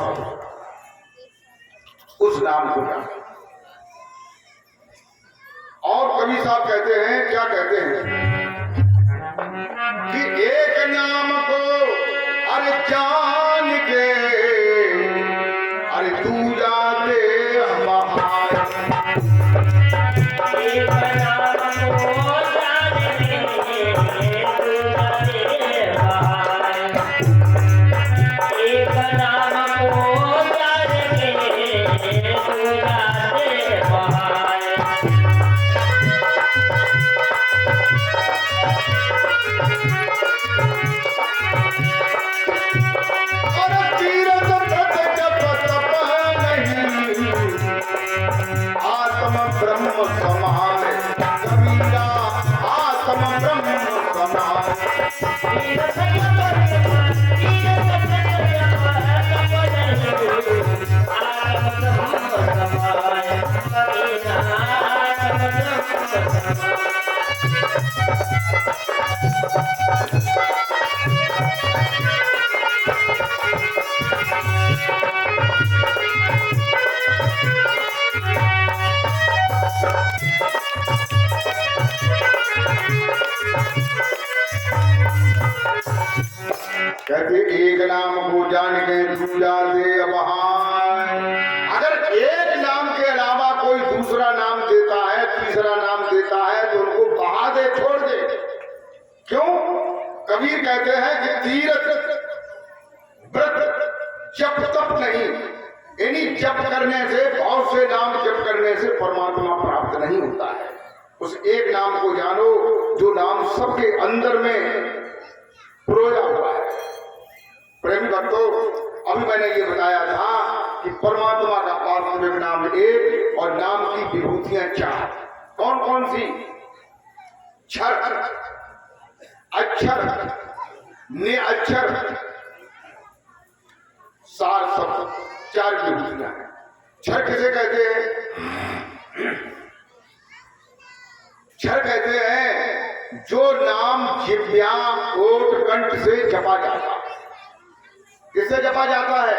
उस नाम को जानो। और कवि साहब कहते हैं, क्या कहते हैं कि एक नाम को अरे जान के अरे तू जाते महान। एक नाम को जान के तू जाते महान। एक नाम को जान के तू जाते महान। ब्रह्म समान कबीरा आत्म ब्रह्म समान। कहते एक नाम को जान के दूजा दे अबहाय। अगर एक नाम के अलावा कोई दूसरा नाम देता है, तीसरा नाम देता है, तो उनको बहा दे, छोड़ दे। क्यों? कबीर कहते हैं कि तीर्थ व्रत जप तप नहीं, यानी जप करने से, बहुत से नाम जप करने से परमात्मा प्राप्त नहीं होता है। उस एक नाम को जानो जो नाम सबके अंदर में प्रोया हुआ है। प्रेमी भक्तों, अभी मैंने ये बताया था कि परमात्मा का वास्तविक नाम एक और नाम की विभूतियां चार। कौन कौन सी? क्षर, अक्षर, निअक्षर, सार शब्द, चार विभूतियां हैं। क्षर किसे कहते हैं? क्षर कहते हैं जो नाम जिह्वा ओठ कंठ से जपा जाता है। किससे जपा जाता है?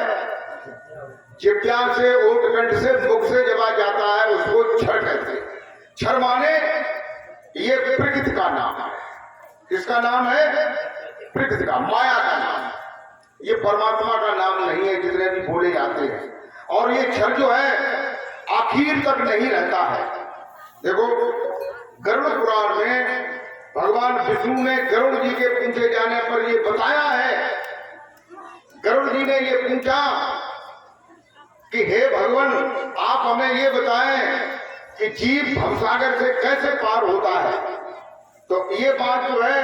जिह्वा से, ओठ कंठ से, मुख से जपा जाता है, उसको क्षर कहते हैं। क्षर माने ये प्रकृति का नाम है। किसका नाम है? प्रकृति का, माया का नाम। ये परमात्मा का नाम नहीं है जितने भी बोले जाते हैं। और ये क्षर जो है आखिर तक नहीं रहता है। देखो गरुड़ पुराण में भगवान विष्णु ने गरुड़ जी के पूछे जाने पर ये बताया है। गरुड़ जी ने ये पूछा कि हे भगवान, आप हमें ये बताएं कि जीव भवसागर से कैसे पार होता है। तो ये बात जो है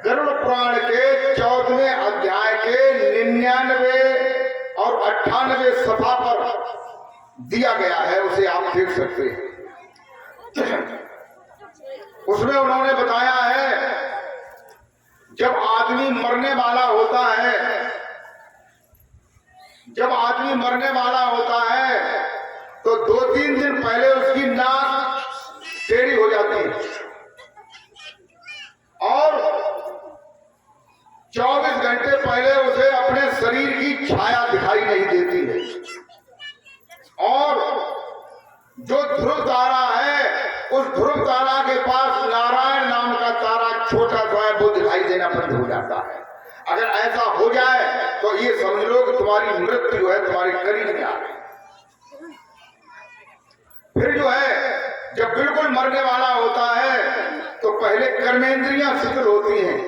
गरुड़ पुराण के 14वें अध्याय के 99 और 98 सफा पर दिया गया है, उसे आप देख सकते हैं। उसमें उन्होंने बताया है जब आदमी मरने वाला होता है, जब आदमी मरने वाला होता है तो 2-3 दिन पहले उसकी नाक टेढ़ी हो जाती है और 24 घंटे पहले उसे अपने शरीर की छाया दिखाई नहीं देती है। और जो ध्रुव तारा है, उस ध्रुव तारा के पास नारायण नाम का तारा छोटा सा है, वो दिखाई देना बंद हो जाता है। अगर ऐसा हो जाए तो ये समझ लो कि तुम्हारी मृत्यु जो है तुम्हारे करीब में आ गई। फिर जो है जब बिल्कुल मरने वाला होता है तो पहले कर्मेंद्रियां शिथिल होती हैं।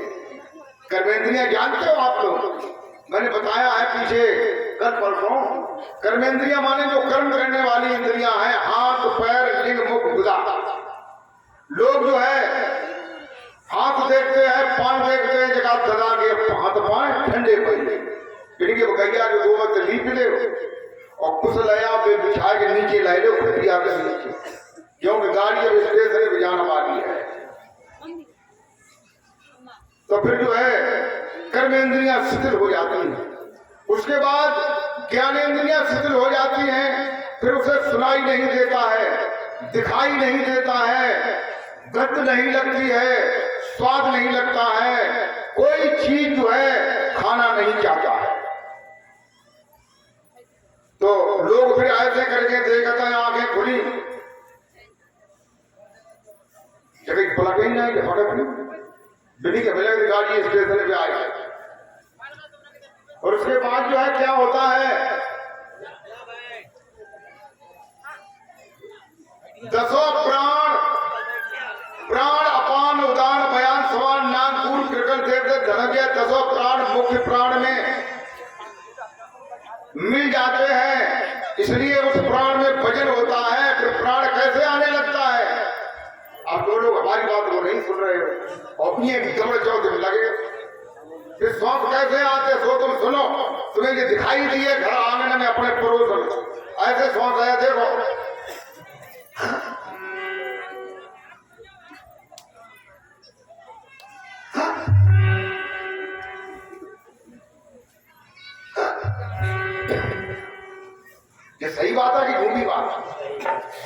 कर्मेंद्रियां जानते हो आप लोग? मैंने बताया है पीछे कल परसों, कर्मेंद्रियां माने जो कर्म करने वाली इंद्रियां हैं, हाथ पैर लिंग मुख गुदा। लोग जो है हाथ देखते हैं, पांव देखते हैं, जगह ददा के हाथ पांव ठंडे पड़े, इनके बकैया के गोबर लीप ले और कुछ लया पे बिछा के नीचे ला लो खटिया के नीचे, क्योंकि गाड़ी अब स्टेशन पे जाने वाली है। तो फिर जो है कर्मेंद्रियां शिथिल हो जाती हैं। उसके बाद ज्ञानेंद्रियां शिथिल हो जाती हैं, फिर उसे सुनाई नहीं देता है, दिखाई नहीं देता है, गंध नहीं लगती है, स्वाद नहीं लगता है, कोई चीज जो है खाना नहीं चाहता है। तो लोग फिर ऐसे करके देखते हैं, आंखें खुली, जगह पलक ही नहीं, पलक नहीं, बिनी के मिले गाड़ी स्टेशन पे आई। और उसके बाद जो है क्या होता है, दसों प्राण, प्राण अपान उदान बयान समान नाम पूर्व कृकल देव धनंजय, दसों प्राण मुख्य प्राण में मिल जाते हैं, इसलिए उस प्राण में भजन होता है। फिर प्राण कैसे आने लगता है, आप दो लोग हमारी बात को नहीं सुन रहे हो, अपनी एक कमर चौथ में लगे। फिर श्वास कैसे आते सो तुम सुनो, तुम्हें ये दिखाई दिए घर आंगन में अपने पड़ोस, ऐसे श्वास आया देखो। ये सही बात है कि घूमी बात?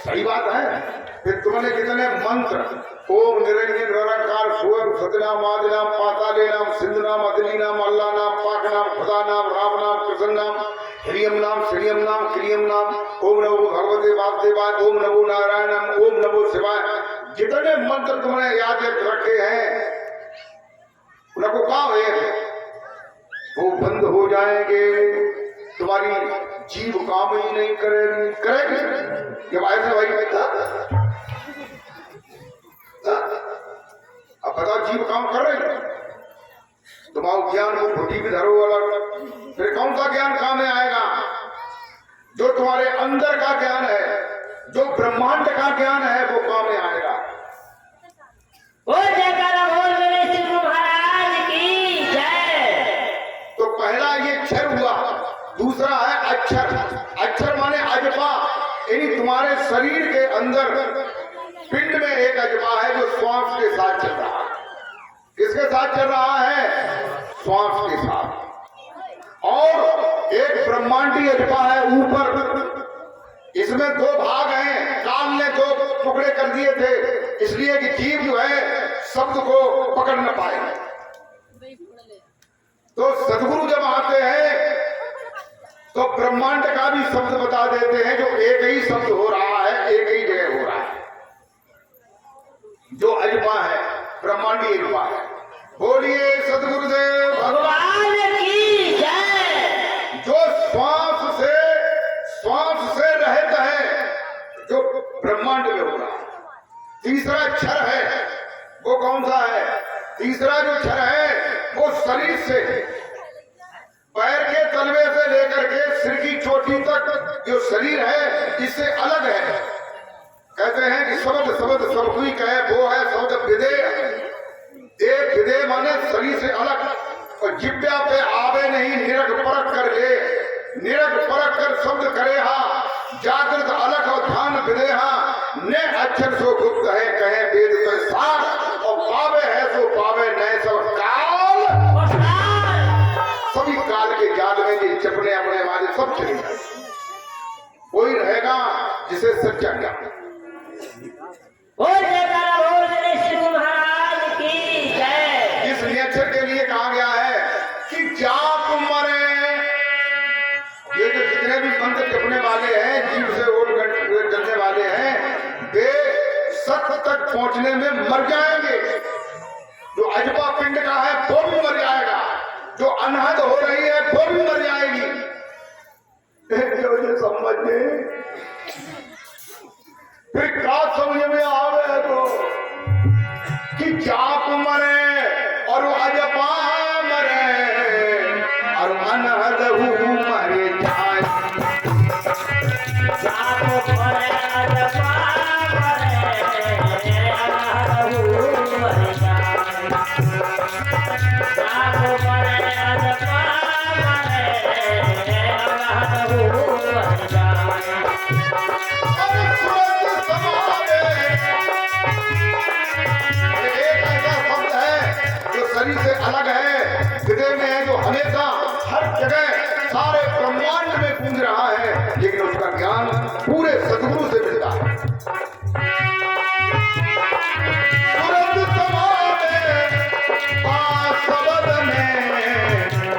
सही बात है। फिर तुमने कितने मंत्र, ओम निरंजन निरंकार सोम सतनाम आदिनाम पाताले नाम सिंधु नाम अदली नाम अल्लाह नाम पाक नाम खुदा नाम राम नाम कृष्ण नाम हरियम नाम श्रियम नाम क्रियम नाम, ओम नमो भगवते वासुदेवाय, ओम नमो नारायणम, ओम नमो शिवाय, जितने मंत्र तुमने याद रखे हैं उनको कहा वो बंद हो जाएंगे, तुम्हारी जीव काम ही नहीं करेगी। जब ऐसे भाई अब बताओ जीव काम कर रहे, तुम्हारा ज्ञान को घुटी भी धरो अलग, फिर कौन सा ज्ञान काम में आएगा? जो तुम्हारे अंदर का ज्ञान है, जो ब्रह्मांड का ज्ञान है, वो काम में आएगा। तो पहला ये क्षर हुआ, दूसरा है अक्षर। अक्षर माने अजपा, यानी तुम्हारे शरीर के अंदर पिंड में एक अजपा है जो श्वास के साथ चल रहा है। किसके साथ चल रहा है? श्वास के साथ। और एक ब्रह्मांडी अजपा है ऊपर, इसमें दो भाग हैं। काल ने दो टुकड़े कर दिए थे, इसलिए कि जीव जो है शब्द को पकड़ न पाए। तो सदगुरु जब आते हैं तो ब्रह्मांड का भी शब्द बता देते हैं, जो एक ही शब्द हो रहा है, एक ही जगह हो रहा है, जो अजपा है, ब्रह्मांडी अजपा है। बोलिए सदगुरुदेव भगवान की जय। जो श्वास से रहित है, जो ब्रह्मांड में हो रहा है। तीसरा क्षर है, वो कौन सा है? तीसरा जो क्षर है वो शरीर से, पैर के तलवे से लेकर के सिर की चोटी तक जो शरीर है, इससे अलग है। कहते हैं कि शब्द सब कोई कहे, वो है शब्द विदेह। एक विदेह माने शरीर से अलग, और जिब्या पे आवे नहीं, निरख परख कर ले, निरख परख कर शब्द करे हा, जागृत अलग और ध्यान विदेहा, ने अक्षर सो गुप्त है, कहे वेद पे सार, और पावे है सो पावे, नए सब काल, सभी काल के जाल में जो चपने अपने वाले सब चले जाए, कोई रहेगा जिसे सच्चा ज्ञान। इस नियक्षर के लिए कहा गया है कि जाप मरे। ये जो जितने भी मंत्र जपने वाले हैं, जीव से ओढ़ जलने वाले हैं, वे सत्य तक पहुंचने में मर जाएंगे। जो अजपा पिंड का है वो भी मर जाएगा, जो अनहद हो रही है वो भी मर जाएगी। समझ में फिर क्या समझ में आवे तो कि जाप मरे और अजपा मरे और हर जगह सारे ब्रह्मांड में गूंज रहा है, लेकिन उसका ज्ञान पूरे सदगुरु से मिलता है। तुरंत समावे पासवद में,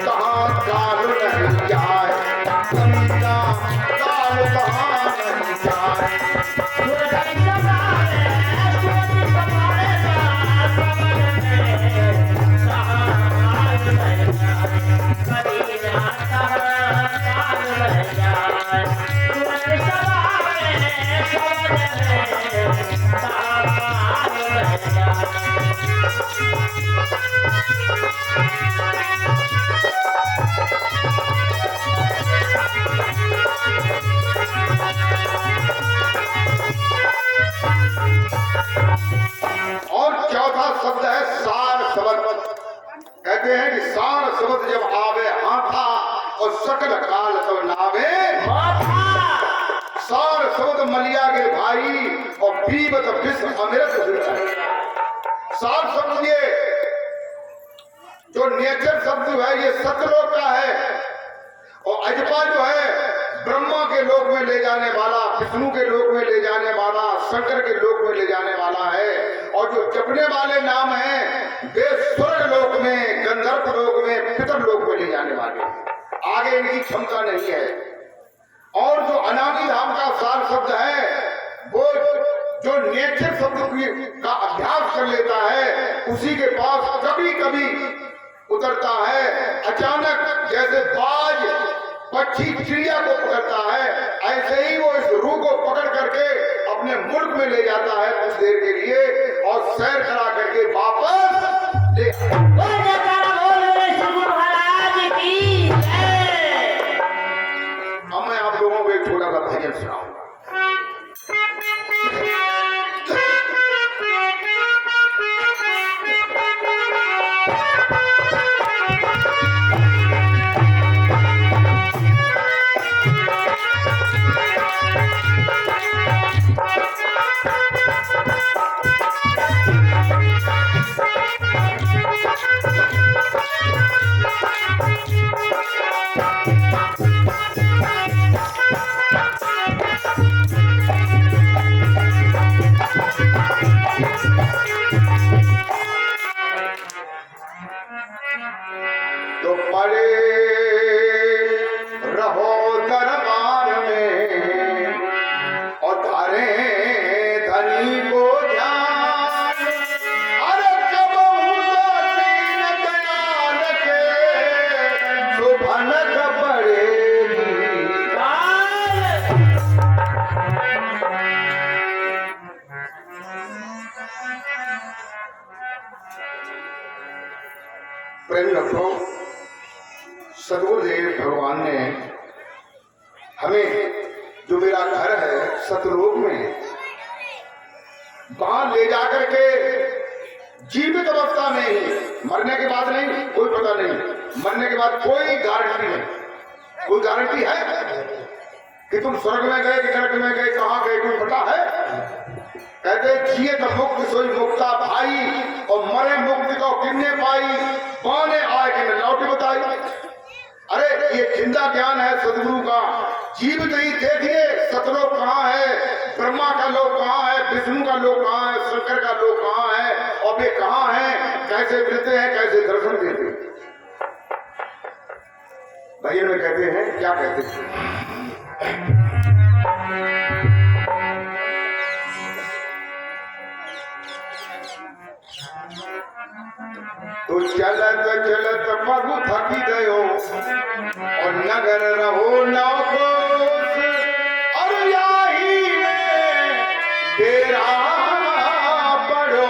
कहाँ काल नहीं जाए, कमीना काल कहाँ नहीं जाए। और चौथा शब्द है सार शब्द। कहते हैं कि सार शब्द जब आवे हाथा और सकल काल तो नावे सार शब्द मलिया के भाई और पीबत विश्व अमृत है। सार शब्द ये जो नेचर शब्द है ये सतलोक का है, और अजपा जो है ब्रह्मा के लोक में ले जाने वाला, विष्णु के लोक में ले जाने वाला, शंकर के लोक में ले जाने वाला है। और जो जपने वाले नाम हैं वे स्वर्ग लोक में, गंधर्व लोक में, पितर लोक में ले जाने वाले, आगे इनकी क्षमता नहीं है। और जो अनादि धाम का सार शब्द है वो जो नेचर शब्द का अभ्यास कर लेता है उसी के पास कभी कभी उतरता है। अचानक जैसे बाज पक्षी चिड़िया को पकड़ता है, ऐसे ही वो इस रूह को पकड़ करके अपने मुल्क में ले जाता है कुछ देर के लिए, और सैर करा करके वापस ले अब मैं आप लोगों को एक छोटा सा भजन सुनाऊंगा। तो पड़े रहो दरबार में और धारे धनी को ध्यान, अरे जब दीन दयाल के सुभनक पड़ेगी। प्रेम रखो, सदगुरुदेव भगवान ने हमें जो मेरा घर है सतलोक में वहां ले जाकर के जीवित अवस्था में ही, मरने के बाद नहीं, कोई पता नहीं, मरने के बाद कोई गारंटी नहीं। कोई गारंटी है कि तुम स्वर्ग में गए कि नरक में गए, कहां गए, कोई पता है? कहते जिए तो मुक्त सोई मुक्ता भाई, और मरे मुक्ति को किन्ने पाई, पाने आए कि लौटी बताई। अरे ये जिंदा ज्ञान है सदगुरु का, जीवित ही देखिए सतलोक कहाँ है, ब्रह्मा का लोक कहाँ है, विष्णु का लोक कहाँ है, शंकर का लोक कहाँ है, और वे कहाँ हैं, कैसे मिलते हैं, कैसे दर्शन देते हैं। भजन में कहते हैं, क्या कहते हैं, तो चलत चलत पगु थकी गयो और नगर रहो नवकोश, और यही में तेरा पड़ो,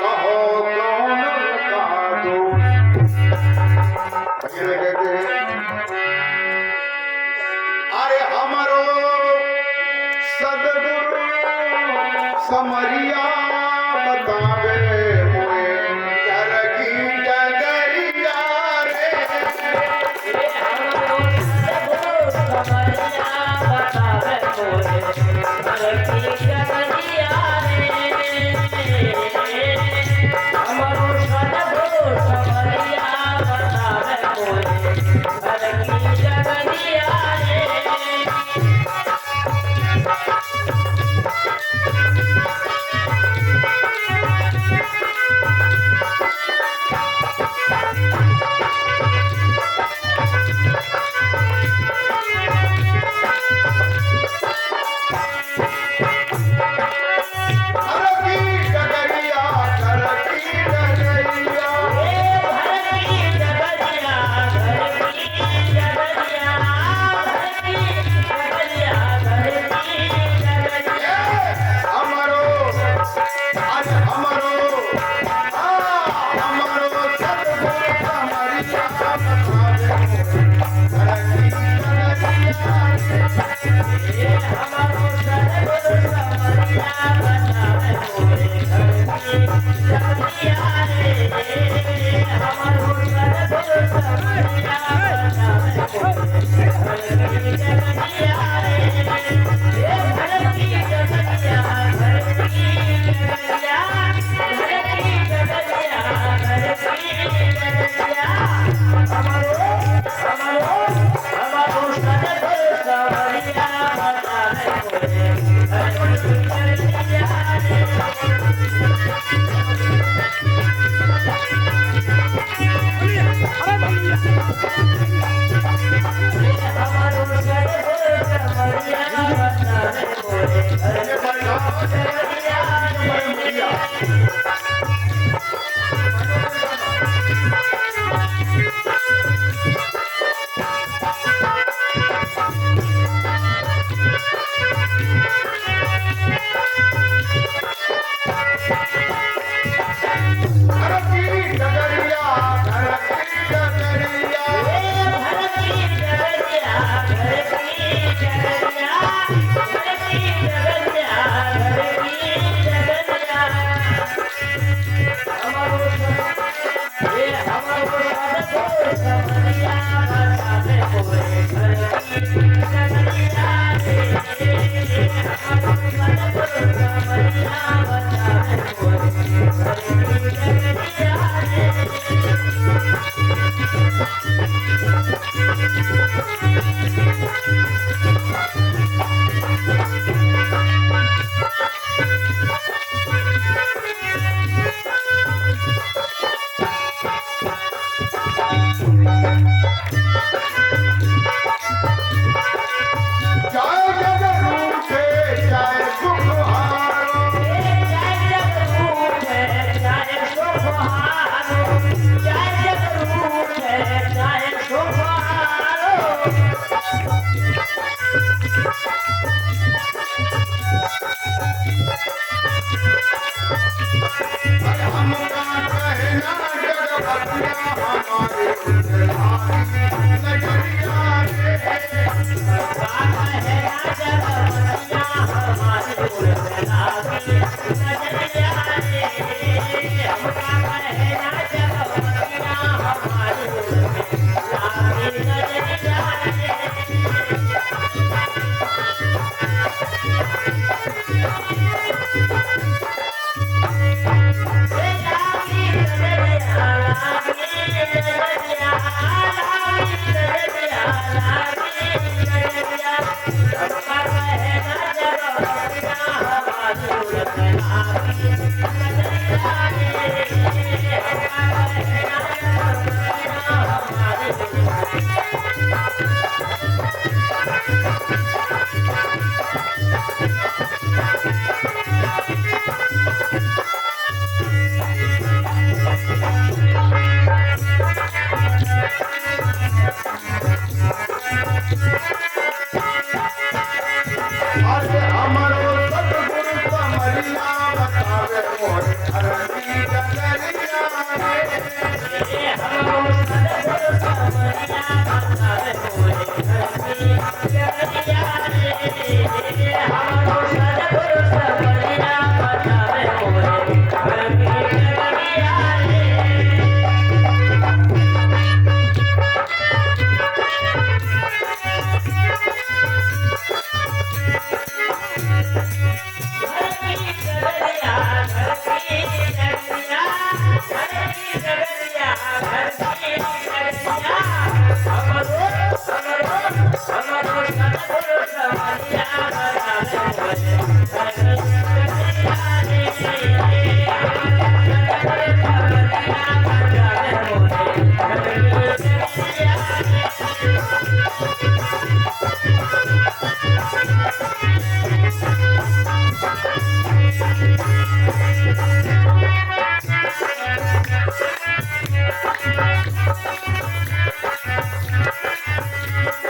कहो कौन का दोष। कहते हैं अरे हमारो सदगुरु समरिया बतावे हमारे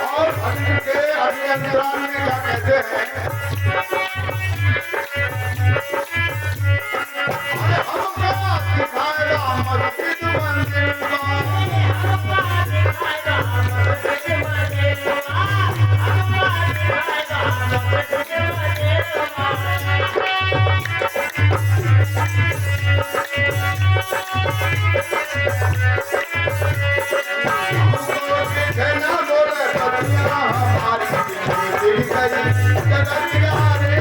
और भक्त के अभियंत्रण में क्या कहते हैं? अरे हमका सिखाएगा मस्जिद मंदिर का। कहना बोले पतिया हमारी दिल गई जगतिया रे।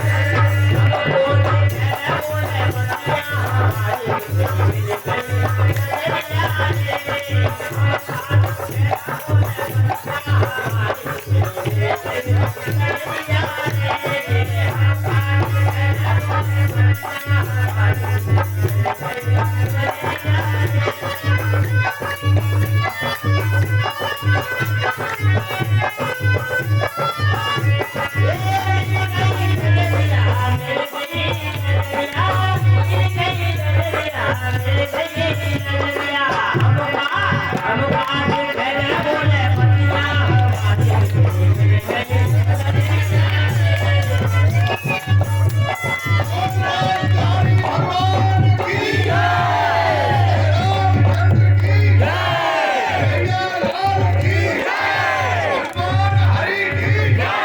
भगवान की जय, रामचंद्र की जय, लाल की जय, भगवान हरि की जय।